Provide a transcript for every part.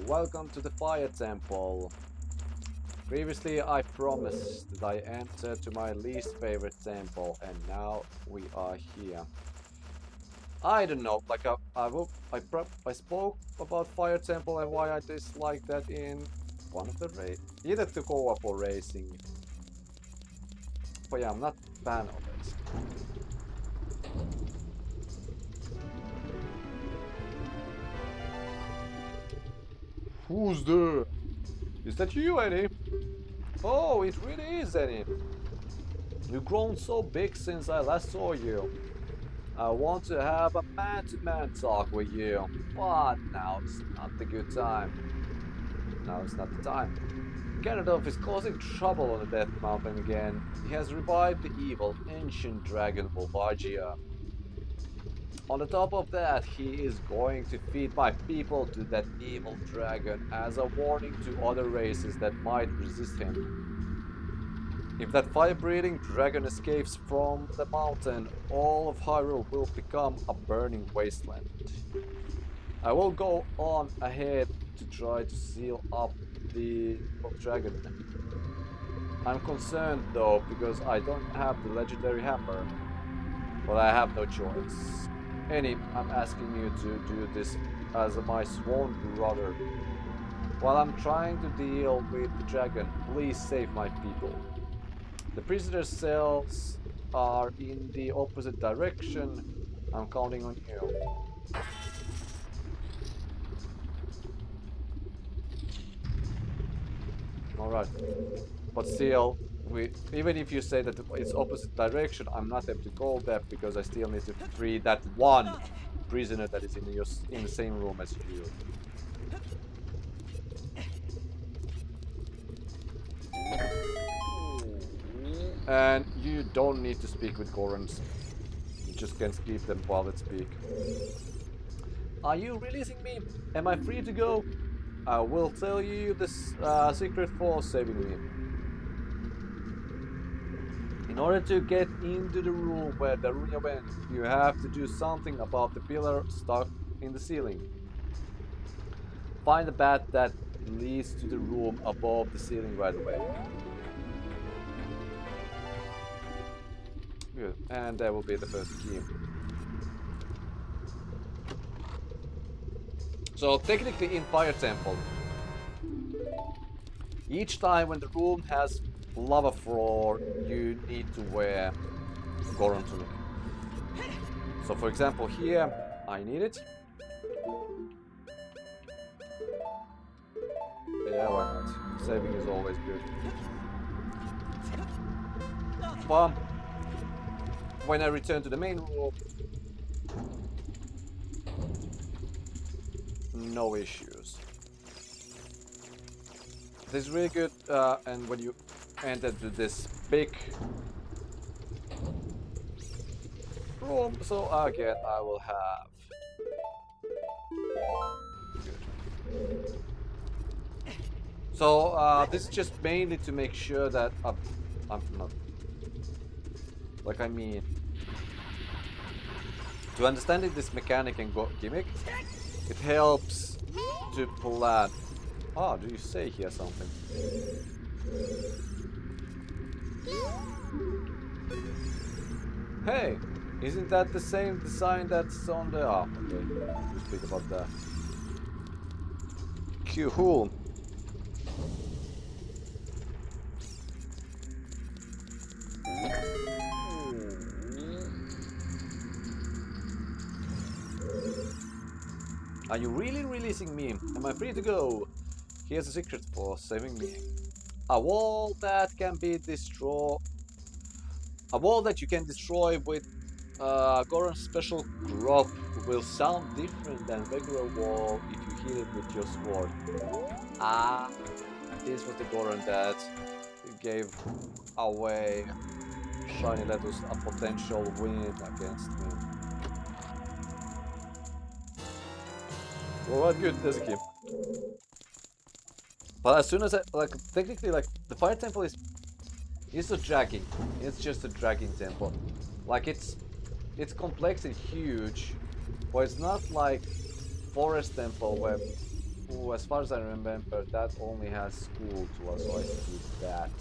welcome to the Fire Temple. Previously I promised that I entered to my least favorite temple, and now we are here. I don't know, like I spoke about Fire Temple and why I dislike that in one of the either to co-op or racing. But yeah, I'm not a fan of it. Who's there? Is that you, Eddie? Oh, it really is, Eddie. You've grown so big since I last saw you. I want to have a man-to-man talk with you, but now it's not the good time. Now it's not the time. Ganondorf is causing trouble on the Death Mountain again. He has revived the evil ancient dragon Volvagia. On the top of that, he is going to feed my people to that evil dragon as a warning to other races that might resist him. If that fire-breathing dragon escapes from the mountain, all of Hyrule will become a burning wasteland. I will go on ahead to try to seal up the dragon. I'm concerned though because I don't have the legendary hammer, but I have no choice. Annie, I'm asking you to do this as my sworn brother. While I'm trying to deal with the dragon, please save my people. The prisoner cells are in the opposite direction. I'm counting on you. Alright. But still, even if you say that it's opposite direction, I'm not able to go there because I still need to free that one prisoner that is in the same room as you. And you don't need to speak with Gorons. You just can skip them while they speak. Are you releasing me? Am I free to go? I will tell you the secret for saving me. In order to get into the room where Darunia went, you have to do something about the pillar stuck in the ceiling. Find the path that leads to the room above the ceiling right away. Good, and that will be the first key. So technically in Fire Temple, each time when the room has lava floor, you need to wear Goron tunic. So for example here, I need it. Yeah, why not? Saving is always good. But when I return to the main room, no issues. This is really good, and when you enter to this big room, so again I will have good. So this is just mainly to make sure that I'm not, like, I mean, to understanding this mechanic and gimmick, it helps to plan. Ah, do you say here something? Hey, isn't that the same design that's on the... Ah, okay, we'll speak about that. Cool. Are you really releasing me? Am I free to go? Here's a secret for saving me. A wall that can be destroyed. A wall that you can destroy with Goron's special crop will sound different than regular wall if you hit it with your sword. Ah, this was the Goron that gave away Shiny Letters a potential win against me. Alright, good, there's a key. But as soon as I, like, technically, like, the Fire Temple is a dragging. It's just a dragging temple. Like, it's complex and huge, but it's not like Forest Temple where Ooh, as far as I remember, that only has school to us, so I skip that.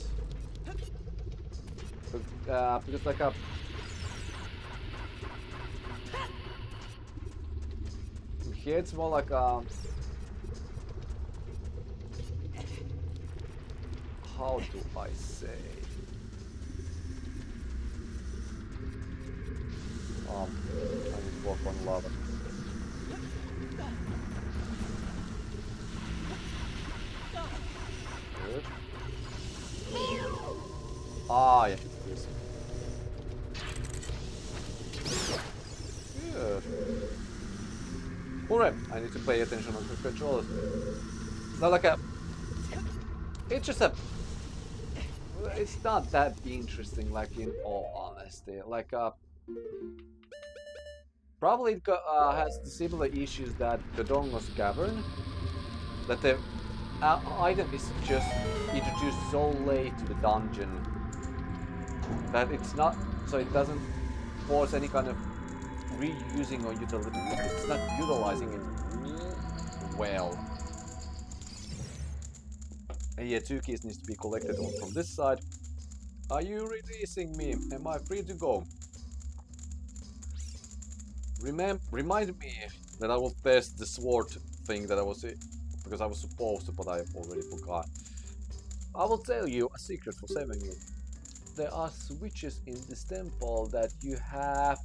Because like a here it's more like how do I say? I need to walk on lava. Good. Ah, yeah, this. Good. Alright, I need to pay attention on the controllers. Not like a. It's just a. It's not that interesting, like in all honesty. Like probably it has the similar issues that the Dongos Cavern. That the item is just introduced so late to the dungeon that it's not, so it doesn't force any kind of reusing or utility. It's not utilizing it well. And yeah, 2 keys needs to be collected from this side. Are you releasing me? Am I free to go? Remind me that I will test the sword thing that I was, because I was supposed to, but I already forgot. I will tell you a secret for saving you. There are switches in this temple that you have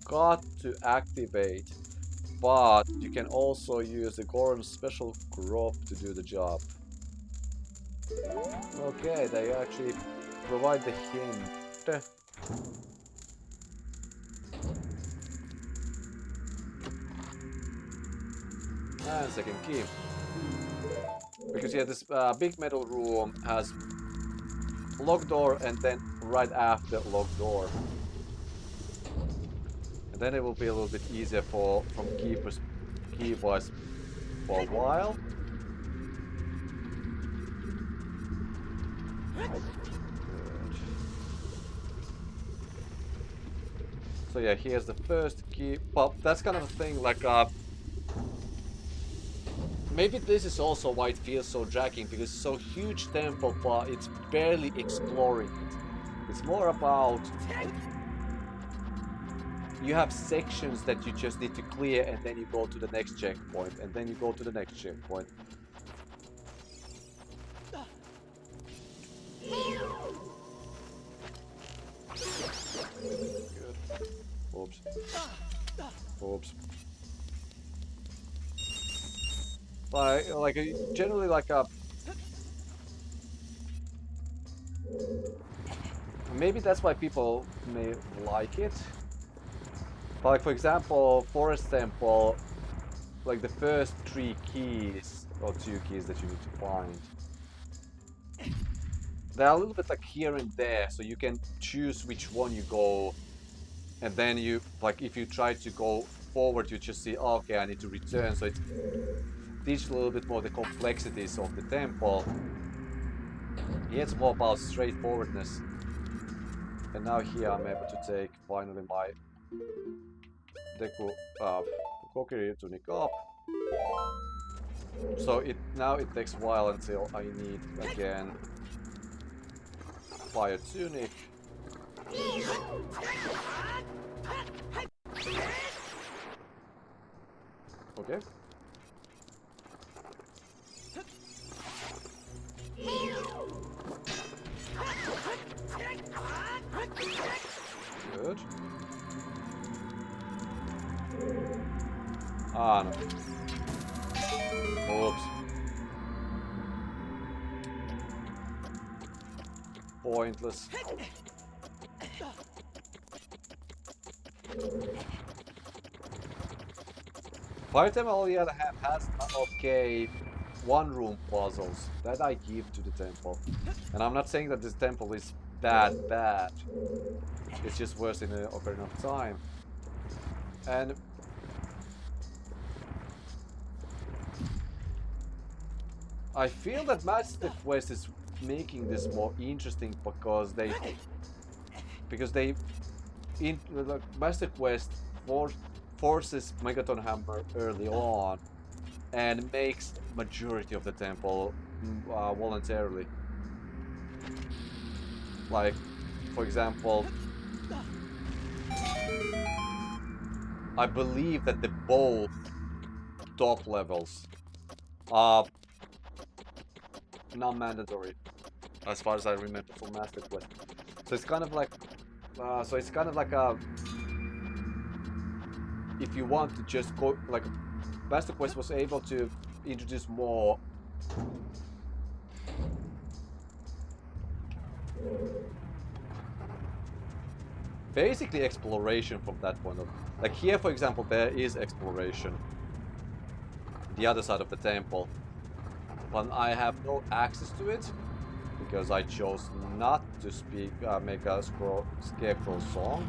got to activate, but you can also use the Goron's special crop to do the job. Okay, they actually provide the hint. And second key. Because yeah, this big metal room has locked door and then right after locked door. And then it will be a little bit easier from key-wise for a while. Good. So yeah, here's the first key. But that's kind of a thing like maybe this is also why it feels so dragging, because it's so huge temple, but it's barely exploring it. It's more about you have sections that you just need to clear, and then you go to the next checkpoint, and then you go to the next checkpoint. Good. Oops. Oops. Like generally like a. Maybe that's why people may like it. But like for example, Forest Temple, like the first 3 keys or 2 keys that you need to find, they're a little bit like here and there, so you can choose which one you go, and then you like if you try to go forward, you just see, oh, okay, I need to return. So it teaches a little bit more the complexities of the temple. It's more about straightforwardness. And now here I'm able to take finally my Deku Kokiri tunic up. So now it takes a while until I need again fire tunic. Okay. Good. Ah, no. Oops. Pointless. Fire Temple, on the other hand, has okay 1-room puzzles that I give to the temple. And I'm not saying that this temple is that bad. It's just worse in Ocarina of Time. And I feel that Master Quest is making this more interesting because Master Quest forces Megaton Hammer early on, and makes majority of the temple voluntarily. Like, for example, I believe that the both top levels are non-mandatory, as far as I remember from Master Quest. So it's kind of like, a, if you want to just go, like, Master Quest was able to introduce more basically exploration from that point of, like here for example there is exploration the other side of the temple, but I have no access to it because I chose not to make a scarecrow song.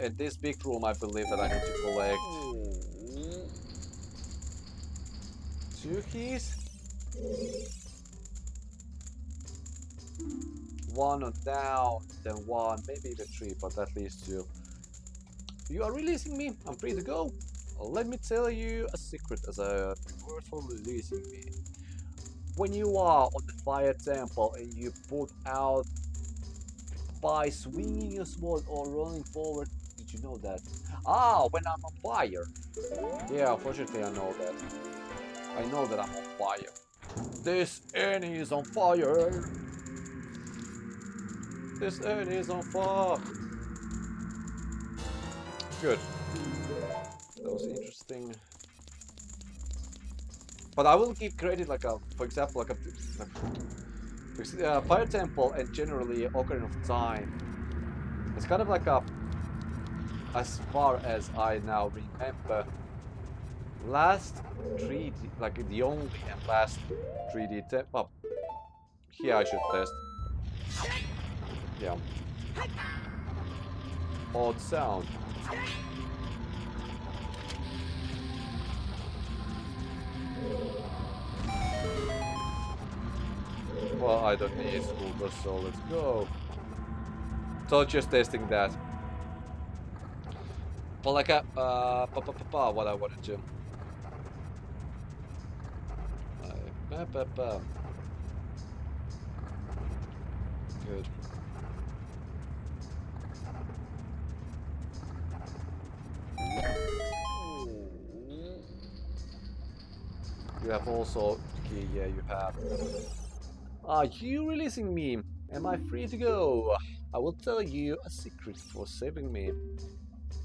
In this big room I believe that I need to collect 2 keys. One on down, then 1, maybe even 3, but at least 2. You are releasing me, I'm free to go. Let me tell you a secret as a reward for releasing me. When you are on the fire temple and you put out by swinging your sword or rolling forward, did you know that? Ah, when I'm on fire. Yeah, unfortunately I know that. I know that I'm on fire. This enemy is on fire. This enemy is on fire. Good. That was interesting. But I will give credit, like for example, Fire Temple and generally Ocarina of Time. It's kind of like as far as I now remember, last 3D, like the only and last 3D temple. Well, here I should test. Yeah. Odd sound. Well, I don't need Boulder, so let's go. So just testing that. But like what I wanted to. Good. You have also key, yeah, you have. Are you releasing me? Am I free to go? I will tell you a secret for saving me.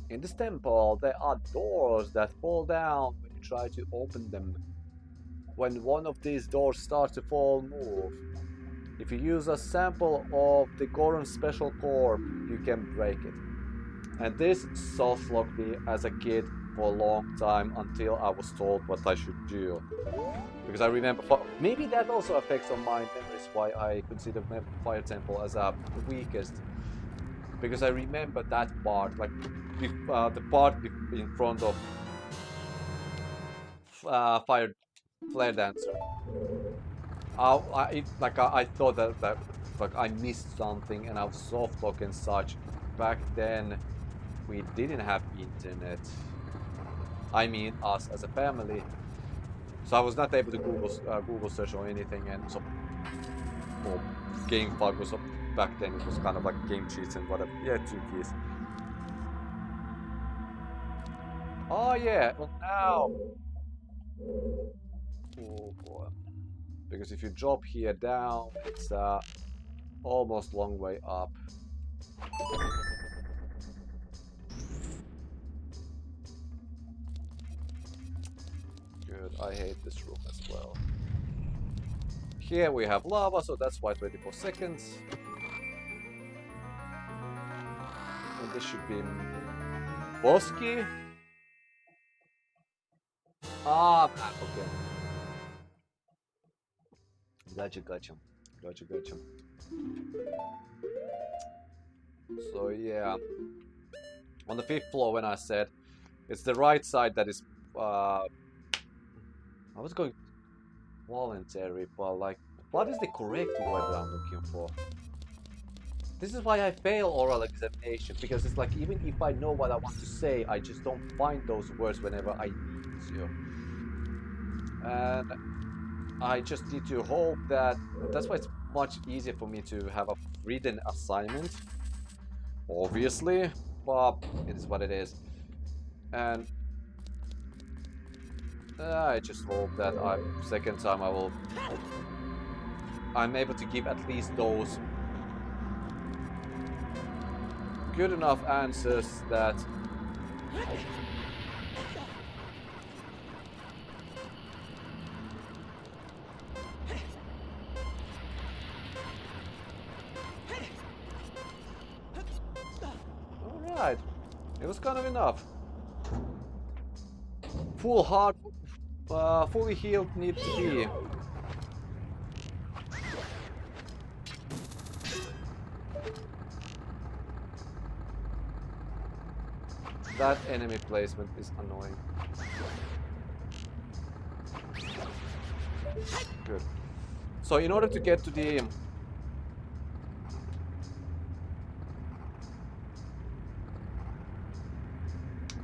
In this temple, there are doors that fall down when you try to open them. When one of these doors starts to fall, move. If you use a sample of the Goron special core, you can break it. And this softlocked me as a kid for a long time until I was told what I should do. Because I remember, maybe that also affects on my memories why I consider Fire Temple as a weakest. Because I remember that part, like the part in front of Fire Flare Dancer. I thought that like I missed something and I was soft lock and such. Back then, we didn't have internet. I mean, us as a family. So I was not able to Google search or anything, and so well, game fog was back then. It was kind of like game cheats and whatever. Yeah, 2 keys. Oh yeah, well now. Oh boy. Because if you drop here down, it's almost long way up. Good, I hate this room as well. Here we have lava, so that's why 24 seconds. And this should be Bosky. Ah, okay. Gotcha. So yeah, on the 5th floor when I said it's the right side that is, I was going voluntary, but like, what is the correct word that I'm looking for? This is why I fail oral examination, because it's like even if I know what I want to say, I just don't find those words whenever I need to. And I just need to hope that... That's why it's much easier for me to have a written assignment, obviously, but it is what it is. And I just hope that second time I'm able to give at least those good enough answers that alright, it was kind of enough. Full heart, fully healed need to be. That enemy placement is annoying. Good. So in order to get to the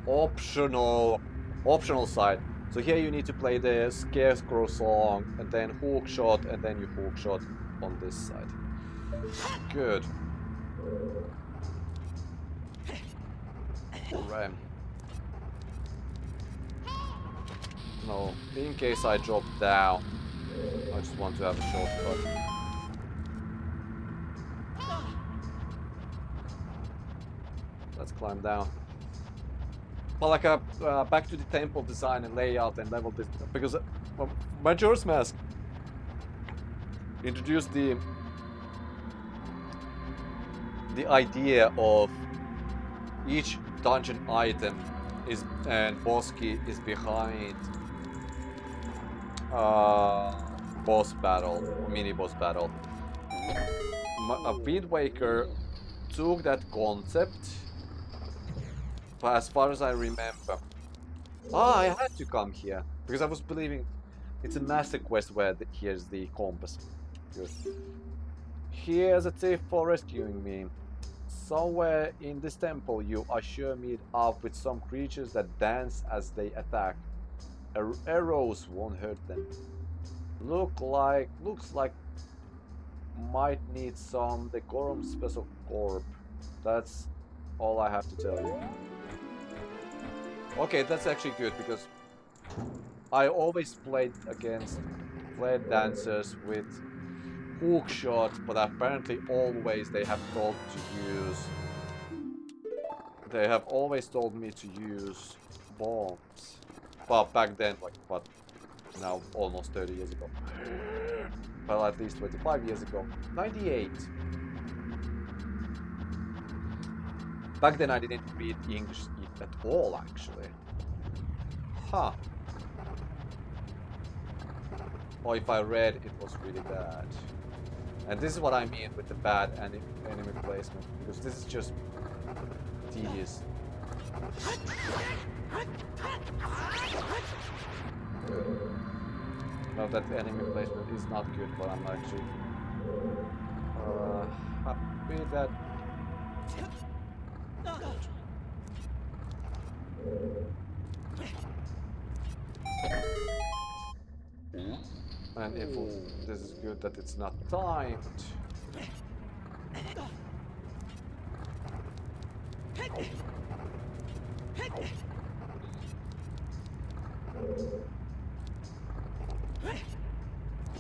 optional side. So here you need to play the Scarecrow song and then hook shot and then you hook shot on this side. Good. Alright. No, in case I drop down, I just want to have a shortcut. Let's climb down. But like back to the temple design and layout and level this, because Majora's Mask introduced the idea of each dungeon item is and boss key is behind boss battle or mini boss battle. Wind Waker took that concept. But as far as I remember, I had to come here because I was believing it's a master quest where here's the compass. Good. Here's a thief for rescuing me. Somewhere in this temple, you are sure meet up with some creatures that dance as they attack. Arrows won't hurt them. Looks like might need some decorum special corp. That's all I have to tell you. Okay, that's actually good because I always played against flared dancers with hook shot, but apparently always they have always told me to use bombs. Well, back then, like, what, now almost 30 years ago. Well, at least 25 years ago. 98. Back then I didn't read English at all, actually. Huh. Or if I read, it was really bad. And this is what I mean with the bad enemy placement, because this is just tedious. Well, that enemy placement is not good, but I'm actually happy that... And if this is good that it's not timed.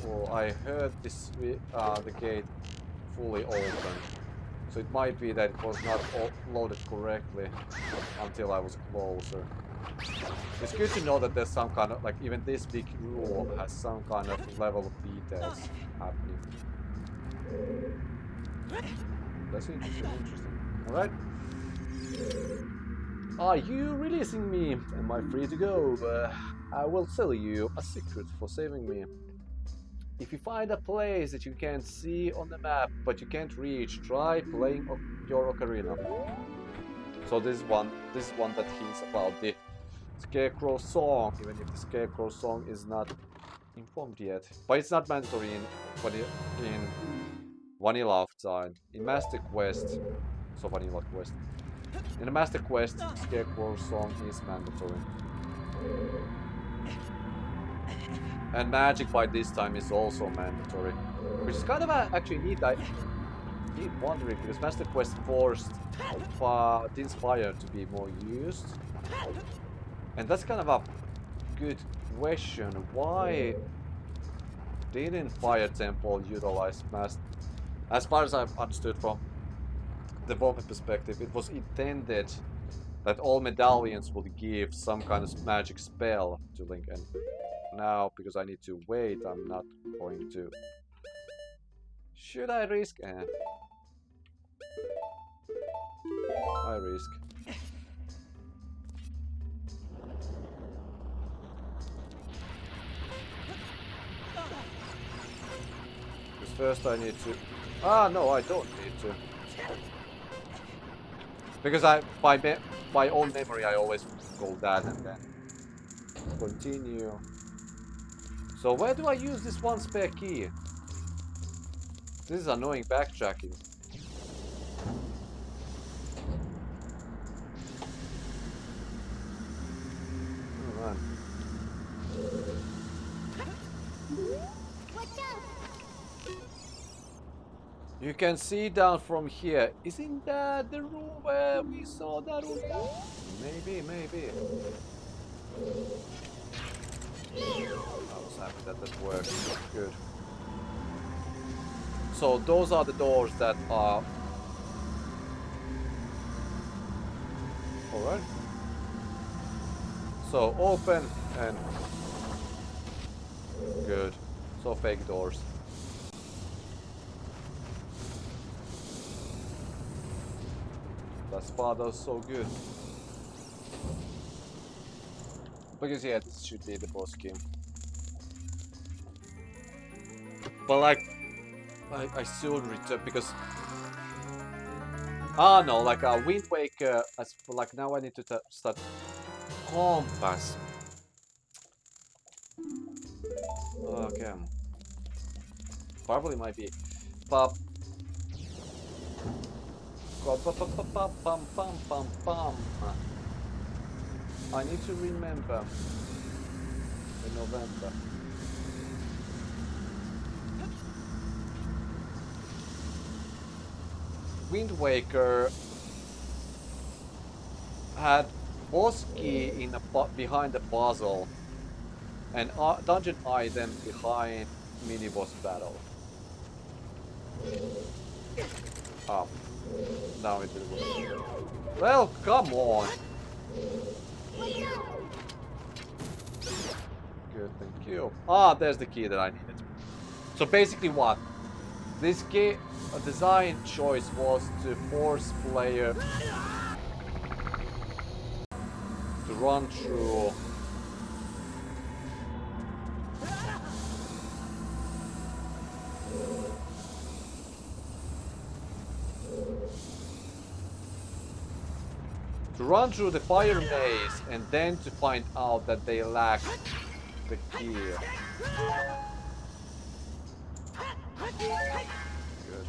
Oh, I heard this the gate fully open, so it might be that it was not loaded correctly until I was closer. It's good to know that there's some kind of, like, even this big room has some kind of level of details happening. That's interesting. Alright. Are you releasing me? Am I free to go? I will tell you a secret for saving me. If you find a place that you can't see on the map, but you can't reach, try playing your ocarina. So this is one that hints about the Scarecrow song, even if the Scarecrow song is not informed yet. But it's not mandatory in Vanilla of Time. In Master Quest, so Vanilla Quest. In the Master Quest, Scarecrow song is mandatory. And magic by this time is also mandatory. Which is kind of actually neat. I keep wondering because Master Quest forced Din's Fire to be more used. And that's kind of a good question. Why didn't Fire Temple utilize Master? As far as I've understood from the development perspective, it was intended that all medallions would give some kind of magic spell to Link, and now, because I need to wait, I'm not going to. Should I risk? I risk. Because first I need to. Ah, no, I don't need to. Because by own memory, I always go that and then continue. So where do I use this one spare key? This is annoying backtracking. Oh man. You can see down from here. Isn't that the room where we saw Darunia? Maybe. I was happy that worked. Good. So those are the doors that are... Alright. So open and... Good. So fake doors. That's far, that's so good. Because yeah, this should be the boss game. But like, I should return because... Ah no, like a Wind Waker, like now I need to start compass. Okay. Probably might be. Pop. I need to remember the November. Wind Waker had boss key in behind the puzzle and dungeon item behind mini boss battle. Oh, now it didn't work. Well, come on. Good, thank you. Ah, there's the key that I needed. So basically what? This game design choice was to force player to run through the fire maze and then to find out that they lack the key. Good.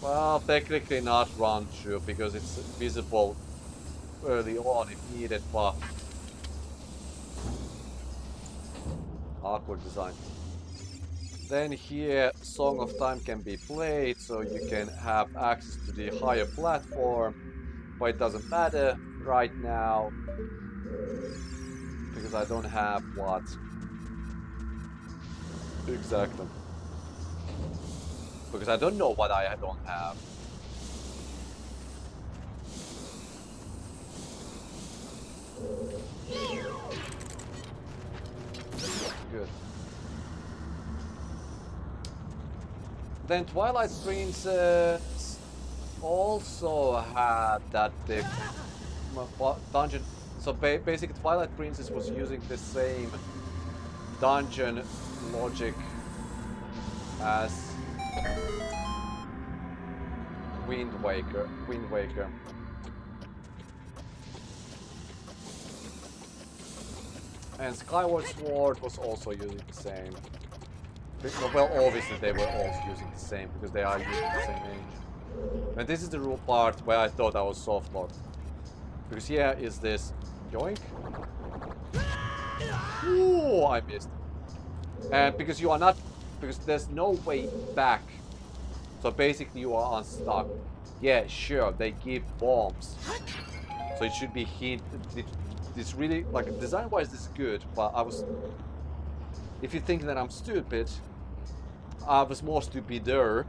Well, technically not run through because it's visible early on if needed, but awkward design. Then here, Song of Time can be played, so you can have access to the higher platform, but it doesn't matter right now because I don't have what exactly. Because I don't know what I don't have. Good. Then Twilight Princess also had that the dungeon. So basically, Twilight Princess was using the same dungeon logic as Wind Waker. And Skyward Sword was also using the same. Well, obviously they were also using the same because they are using the same age. And this is the rule part where I thought I was softlocked. Because here is this yoink. Ooh, I missed. And because you are not, because there's no way back. So basically you are unstuck. Yeah, sure, they give bombs. So it should be hit. It's really, like, design-wise this is good, but I was... If you think that I'm stupid, I was more stupider.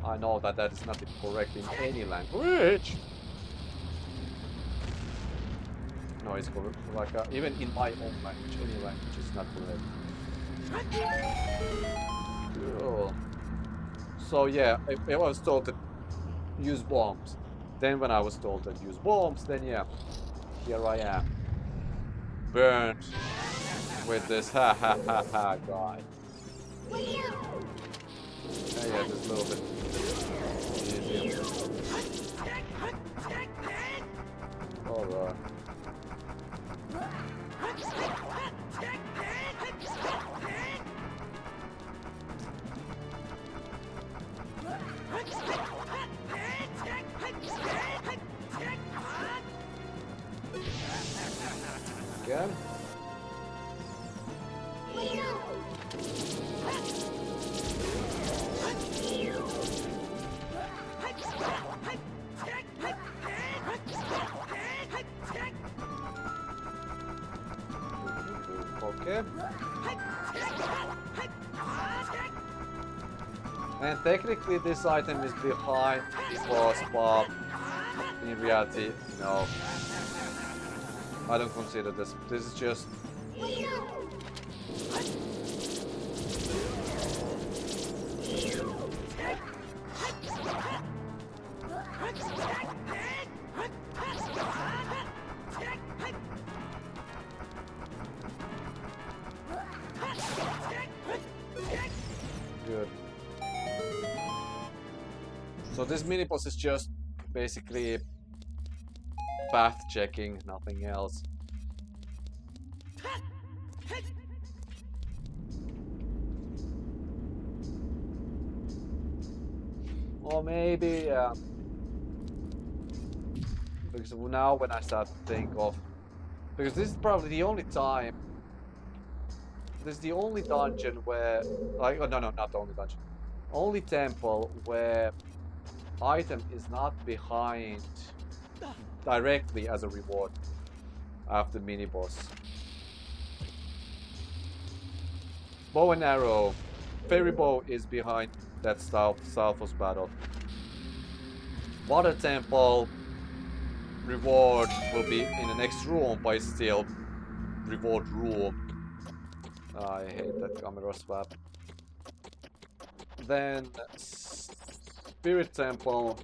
I know that that is not correct in any language. No, it's correct. Like, even in my own language, any language is not correct. Cool. So yeah, I was told to use bombs. Then when I was told to use bombs, then yeah, here I am. Burned with this ha ha ha ha guy. Yeah, just a little bit easier. Alright. Again. Okay. And technically this item is behind the boss, but in reality, no. I don't consider this. This is just... Good. So this mini-boss is just basically path checking, nothing else. Or maybe, because now when I start to think of, because this is probably the only time, this is the only dungeon where, like, oh, no, not the only dungeon, only temple where item is not behind directly as a reward after mini boss. Bow and arrow, fairy bow is behind that Southos battle. Water temple reward will be in the next room, but it's still reward room. I hate that camera swap. Then Spirit Temple.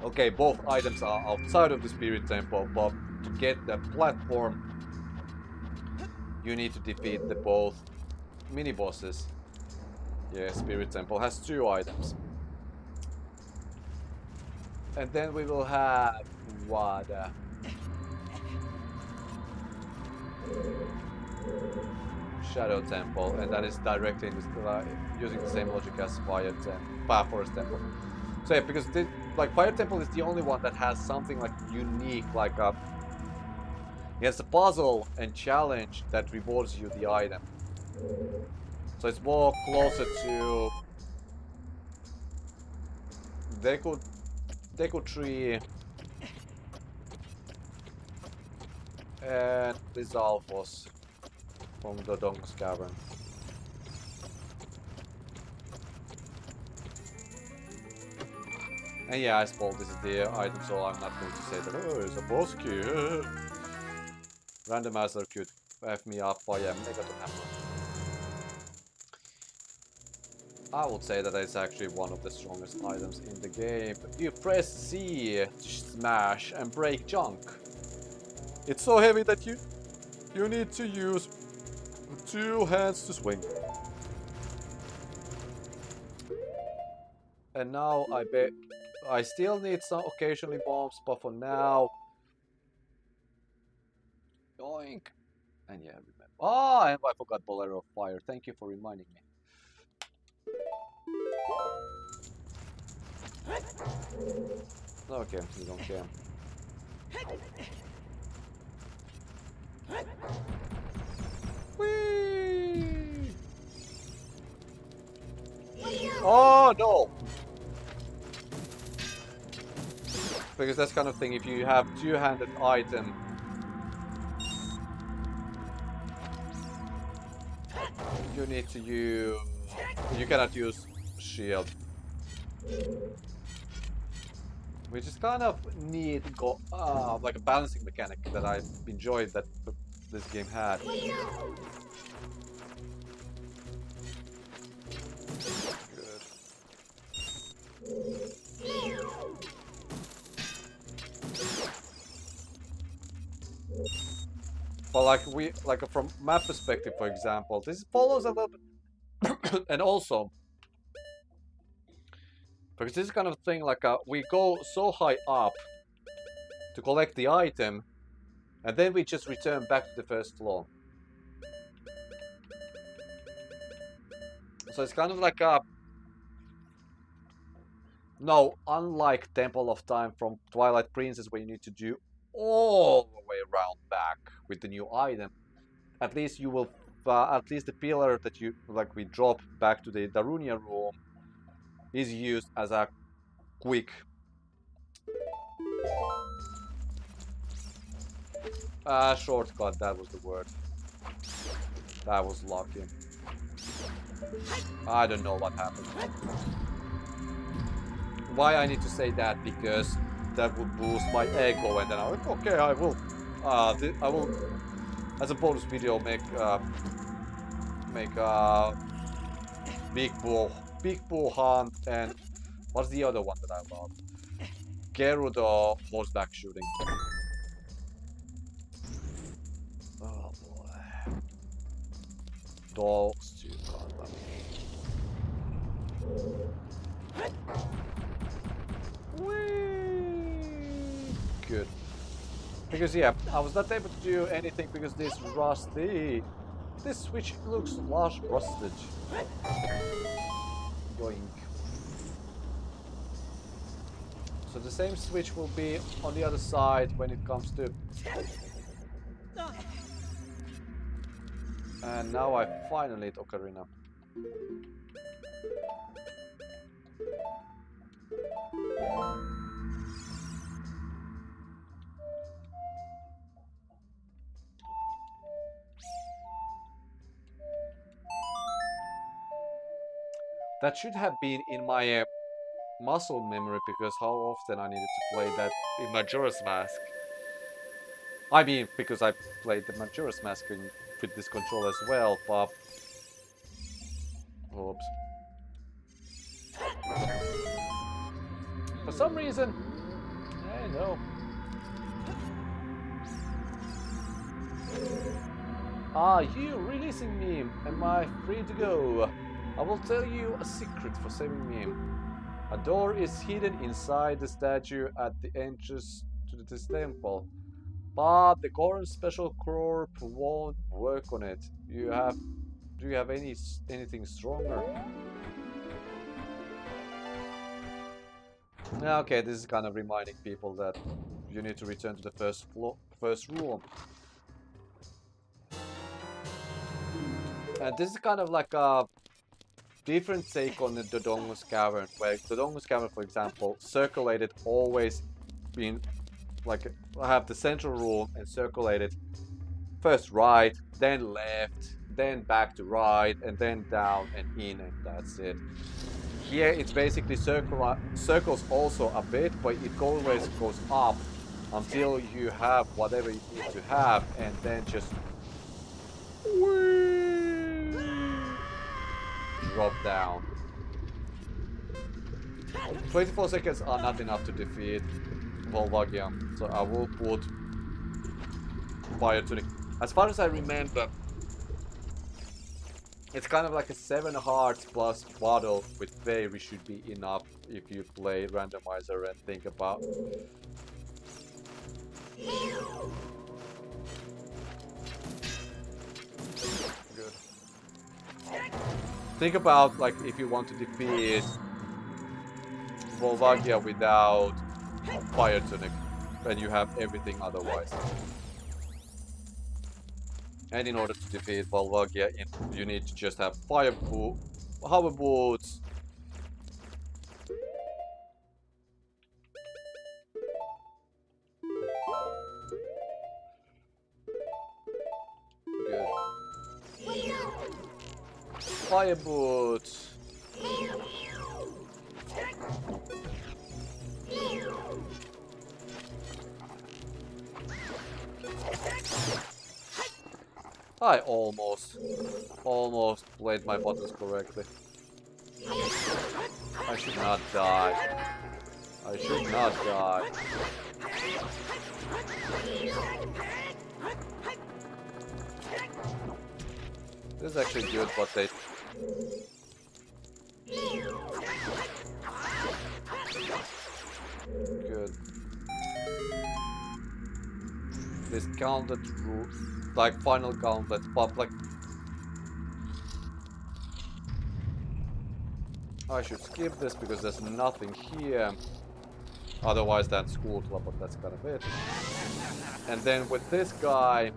Okay, both items are outside of the Spirit Temple, but to get the platform, you need to defeat the both mini bosses. Yeah, Spirit Temple has 2 items. And then we will have what? Shadow Temple, and that is directly in the, using the same logic as Forest Temple. So yeah, because like Fire Temple is the only one that has something like unique, like it has a puzzle and challenge that rewards you the item. So it's more closer to Deku Tree and Lizalfos from the Donk's Cavern. And yeah, I suppose this is the item, so I'm not going to say that, oh, it's a boss key. Randomizer could F me up by a Megaton hammer. I would say that it's actually one of the strongest items in the game. You press C to smash and break junk. It's so heavy that you need to use 2 hands to swing. And now I bet I still need some occasionally bombs, but for now And yeah, remember. Oh, and I forgot Bolero of Fire. Thank you for reminding me. Okay, you don't care. Whee! Oh no! Because that's kind of thing, if you have two-handed item, you need to use... You cannot use shield. Which is kind of neat, like a balancing mechanic that I enjoyed that this game had. Good. But like from map perspective, for example, this follows a little bit, and also because this kind of thing, like we go so high up to collect the item, and then we just return back to the first floor. So it's kind of like a no, unlike Temple of Time from Twilight Princess, where you need to do all the way around back with the new item. At least you will, at least the pillar that you like we drop back to the Darunia room is used as a quick shortcut. That was the word. That was lucky. I don't know what happened. Why I need to say that? Because that would boost my ego, and then I'm like, okay, I will, as a bonus video, make big bull hunt, and what's the other one that I love? Gerudo horseback shooting. Oh boy, dogs to combat. Good. Because yeah, I was not able to do anything because this rusty. This switch looks large rusted. Yoink. So the same switch will be on the other side when it comes to... And now I finally hit Ocarina. That should have been in my muscle memory, because how often I needed to play that in Majora's Mask. I mean, because I played the Majora's Mask with this control as well, but... Oops. For some reason... I know. Are you releasing me? Am I free to go? I will tell you a secret for saving me. A door is hidden inside the statue at the entrance to this temple. But the Goron special corp won't work on it. Do you have anything stronger? Okay, this is kind of reminding people that you need to return to the first room. And this is kind of like a different take on the Dodongo's Cavern, where Dodongo's Cavern, for example, circulated always been like have the central room and circulated first right, then left, then back to right, and then down and in, and that's it. Here it's basically circles also a bit, but it always goes up until you have whatever you need to have, and then just drop down. 24 seconds are not enough to defeat Volvagia, so I will put Fire Tunic. As far as I remember, it's kind of like a 7 hearts plus bottle with Fairy should be enough if you play Randomizer and think about. Think about like if you want to defeat Volvagia without Fire Tunic, then you have everything otherwise. And in order to defeat Volvagia, you need to just have Power Boots. Good. Fire Boots. I almost played my buttons correctly. I should not die. I should not die. This is actually good, but they... Good. This Gauntlet rule, like final Gauntlet, but like... I should skip this because there's nothing here. Otherwise than School Club, but that's kind of it. And then with this guy...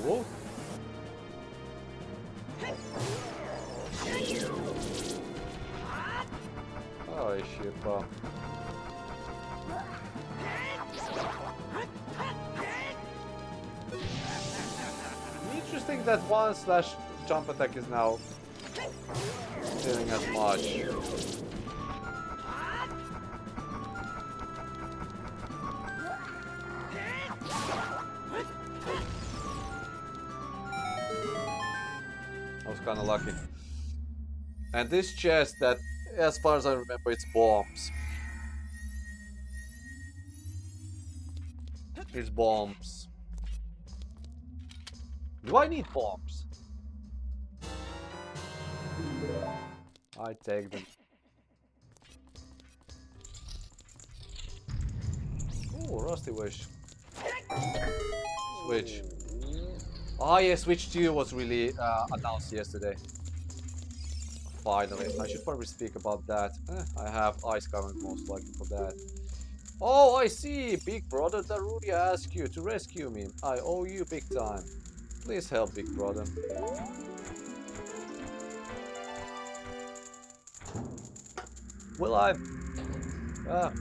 Whoa. Oh shit, Interesting that 1/ jump attack is now dealing as much. I was kinda lucky. And this chest that, as far as I remember, it's bombs. It's bombs. Do I need bombs? I take them. Oh, Rusty Wish. Switch. Oh yeah, Switch 2 was really announced yesterday. Finally. I should probably speak about that. I have Ice Current most likely for that. Oh, I see! Big brother Darunia asked you to rescue me. I owe you big time. Please help, big brother. Will I?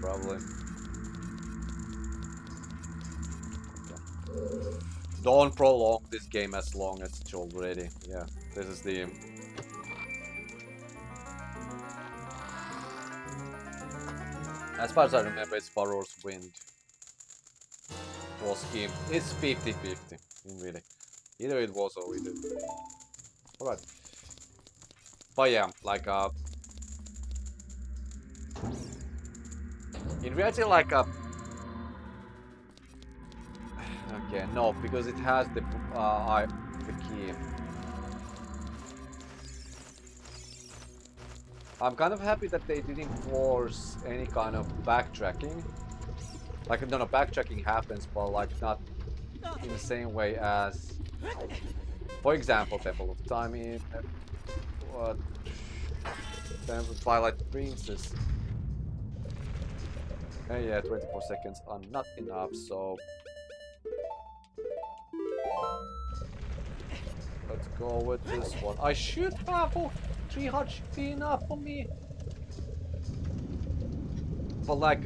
Probably. Okay. Don't prolong this game as long as it's already. Yeah, this is the... As far as I remember, it's Faror's Wind. Was him. It's 50-50, really. Either it was or it didn't. Alright. But yeah, like in reality, like okay, no, because it has the key. I'm kind of happy that they didn't force any kind of backtracking. Like, no, backtracking happens, but like not in the same way as, for example, Temple of Time in what? Twilight Princess. And yeah, 24 seconds are not enough, so let's go with this one. I should have 300 should be enough for me. But like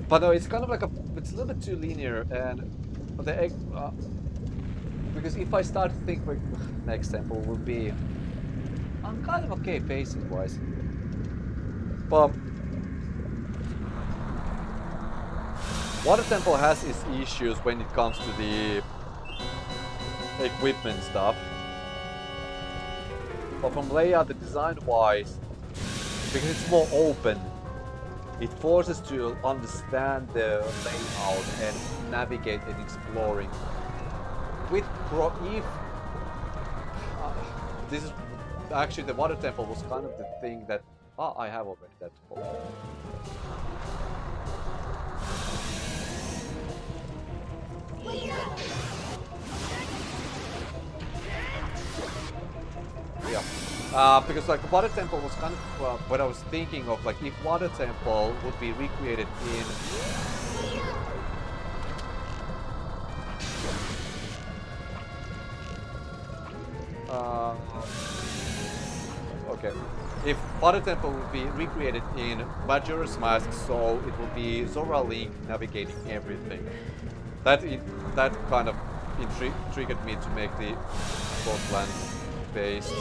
but no, it's kind of like it's a little bit too linear, and the egg because if I start to think like next temple will be, I'm kind of okay pacing wise, but Water Temple has its issues when it comes to the equipment stuff. But from layout, the design wise, because it's more open, It forces to understand the layout and navigate and exploring. With if this is actually the water temple was kind of the thing that I have already that photo. Yeah, because like water temple was kind of what I was thinking of. Like if water temple would be recreated in okay, if water temple would be recreated in Majora's Mask, so it would be Zora Link navigating everything. That kind of triggered me to make the Scotland-based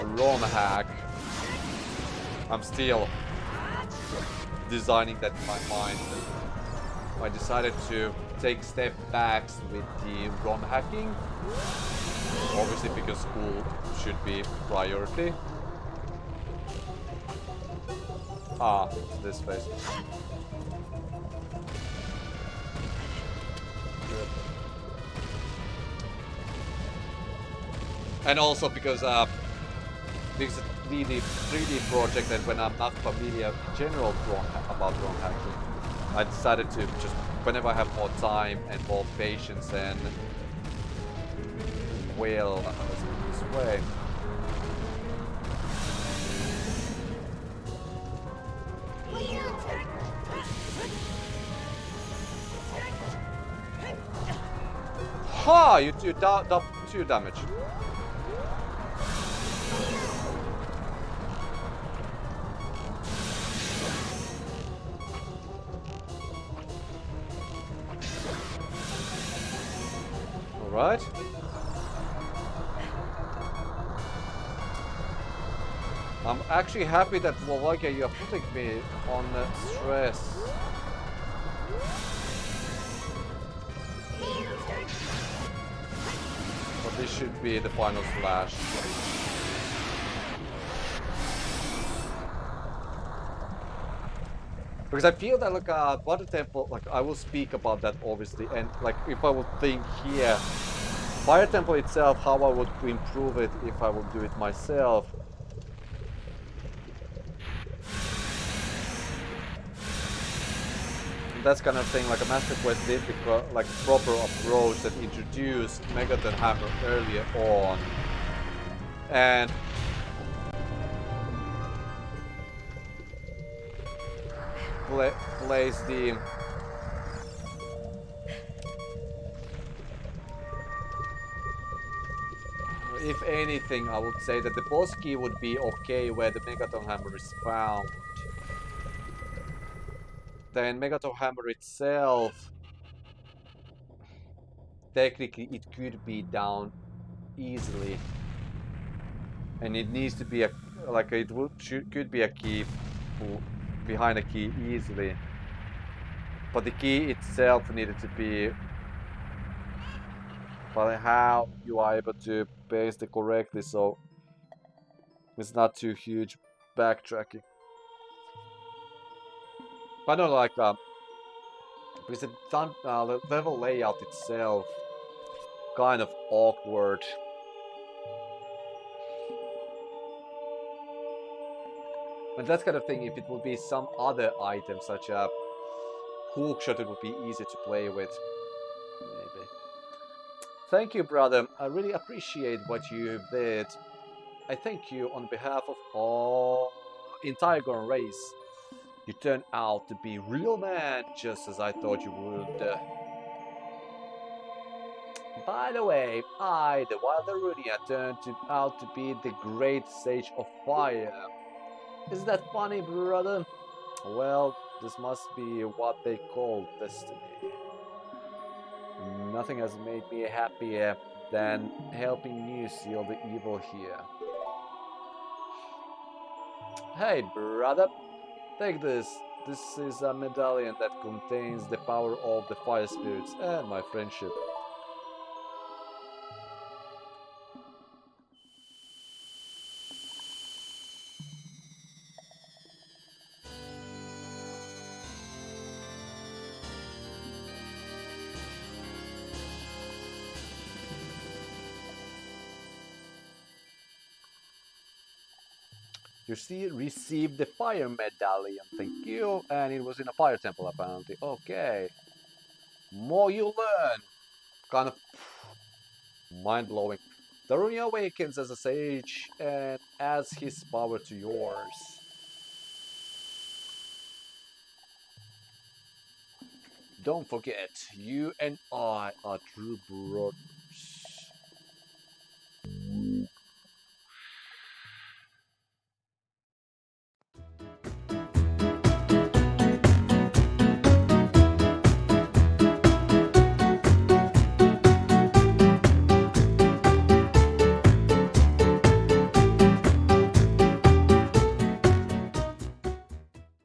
ROM hack. I'm still designing that in my mind. I decided to take step backs with the ROM hacking, obviously because school should be priority. It's this face. And also because it's a 3D project, and when I'm not familiar in general about ROM hacking, I decided to just, whenever I have more time and more patience and will, this way. Ha! You do 2 damage. Alright. I'm actually happy that Volvagia, you're putting me on stress. But this should be the final slash. Because I feel that like Water Temple, like I will speak about that obviously, and like if I would think here, Fire Temple itself, how I would improve it if I would do it myself. And that's kind of thing like a Master Quest did, because like a proper approach that introduced Megaton Hammer earlier on, and plays the if anything, I would say that the boss key would be okay where the Megaton Hammer is found. Then Megaton Hammer itself, technically it could be down easily, and it needs to be a like it could be a key behind a key easily, but the key itself needed to be. But how you are able to paste it correctly, so it's not too huge backtracking. But no, like because the level layout itself kind of awkward. And that kind of thing, if it would be some other item, such a hookshot, it would be easy to play with. Maybe. Thank you, brother. I really appreciate what you did. I thank you on behalf of all entire Goron race. You turned out to be real man, just as I thought you would. By the way, I, the wild Darunia, turned out to be the great sage of fire. Isn't that funny, brother? Well, this must be what they call destiny. Nothing has made me happier than helping you seal the evil here. Hey, brother, take this. This is a medallion that contains the power of the fire spirits and my friendship. You see, receive the fire medallion. Thank you. And it was in a fire temple apparently. Okay. More you learn. Kind of mind blowing. Darunia awakens as a sage and adds his power to yours. Don't forget, you and I are true